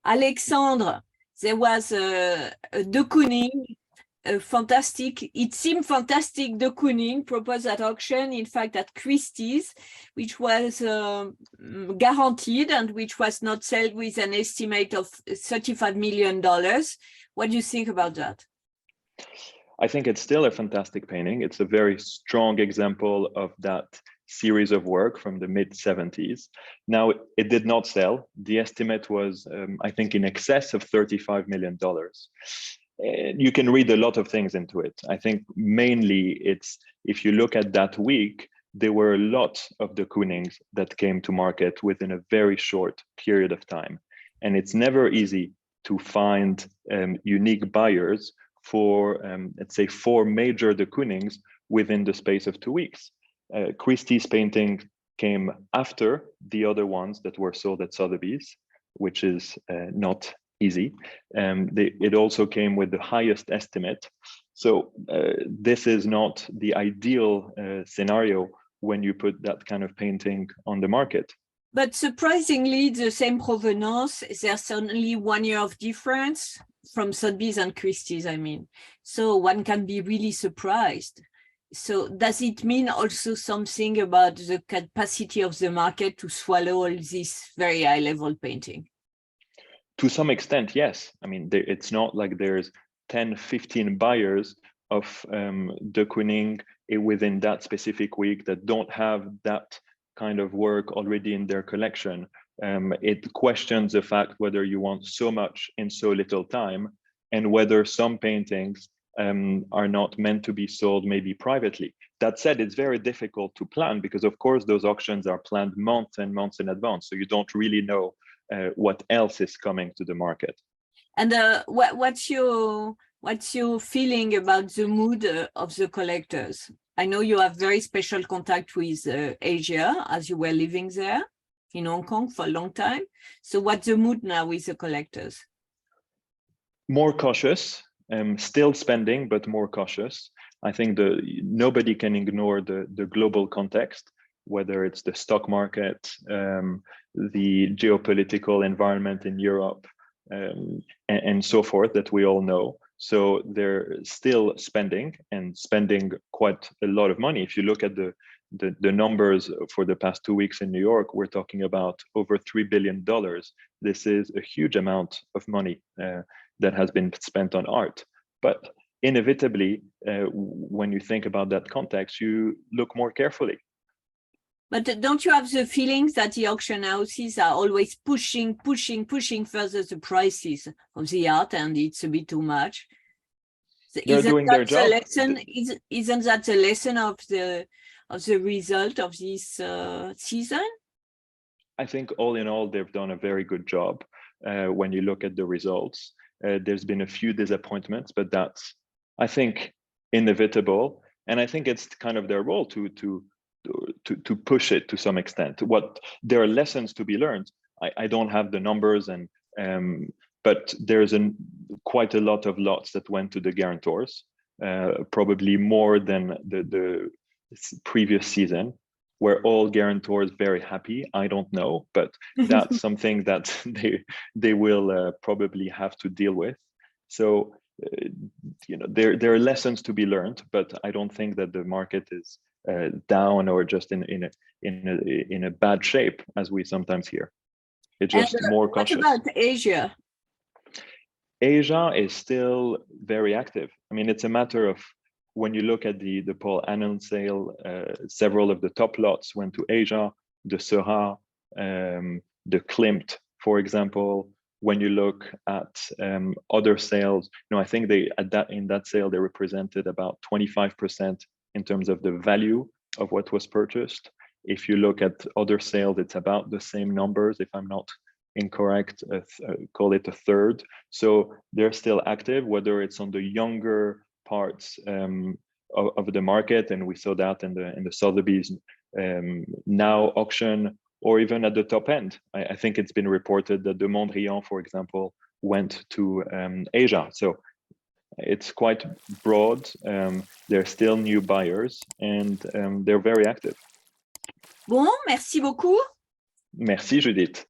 Alexandre, there was a de Kooning, a fantastic, it seemed fantastic de Kooning proposed at auction, in fact, at Christie's, which was guaranteed and which was not sold with an estimate of $35 million. What do you think about that? I think it's still a fantastic painting. It's a very strong example of that series of work from the mid-70s. Now, it did not sell. The estimate was, I think, in excess of $35 million. You can read a lot of things into it. I think mainly it's, if you look at that week, there were a lot of the Koonings that came to market within a very short period of time. And it's never easy to find unique buyers for, let's say, 4 major de Koonings within the space of 2 weeks. Christie's painting came after the other ones that were sold at Sotheby's, which is not easy. It also came with the highest estimate. So this is not the ideal scenario when you put that kind of painting on the market. But surprisingly, the same provenance, there's only 1 year of difference from Sotheby's and Christie's, I mean. So one can be really surprised. So does it mean also something about the capacity of the market to swallow all this very high level painting? To some extent, yes. I mean, it's not like there's 10, 15 buyers of de Kooning within that specific week that don't have that kind of work already in their collection. It questions the fact whether you want so much in so little time, and whether some paintings are not meant to be sold maybe privately. That said, it's very difficult to plan because, of course, those auctions are planned months and months in advance. So you don't really know what else is coming to the market. And what's your feeling about the mood of the collectors? I know you have very special contact with Asia, as you were living there in Hong Kong for a long time. So what's the mood now with the collectors? More cautious, still spending, but more cautious. I think nobody can ignore the global context, whether it's the stock market, the geopolitical environment in Europe, and so forth that we all know. So they're still spending and spending quite a lot of money. If you look at the numbers for the past 2 weeks in New York, we're talking about over $3 billion. This is a huge amount of money that has been spent on art. But inevitably, when you think about that context, you look more carefully. But don't you have the feelings that the auction houses are always pushing further the prices of the art, and it's a bit too much? They're doing their job. Isn't that the lesson of the result of this season? I think all in all, they've done a very good job when you look at the results. There's been a few disappointments, but that's, I think, inevitable. And I think it's kind of their role to push it to some extent. There are lessons to be learned. I don't have the numbers, but there's quite a lot of lots that went to the guarantors, probably more than the previous season. Were all guarantors very happy? I don't know, but that's something that they will probably have to deal with. So there are lessons to be learned, but I don't think that the market is down or just in a bad shape, as we sometimes hear. It's just more cautious. What about Asia? Asia is still very active. I mean, it's a matter of, when you look at the Paul Annan sale, several of the top lots went to Asia, the Seurat, the Klimt, for example. When you look at other sales, I think in that sale, they represented about 25% in terms of the value of what was purchased. If you look at other sales, it's about the same numbers, if I'm not incorrect, call it a third. So they're still active, whether it's on the younger parts of the market, and we saw that in the Sotheby's now auction, or even at the top end. I think it's been reported that the Mondrian, for example, went to Asia. So it's quite broad. There are still new buyers, and they're very active. Bon, merci beaucoup. Merci, Judith.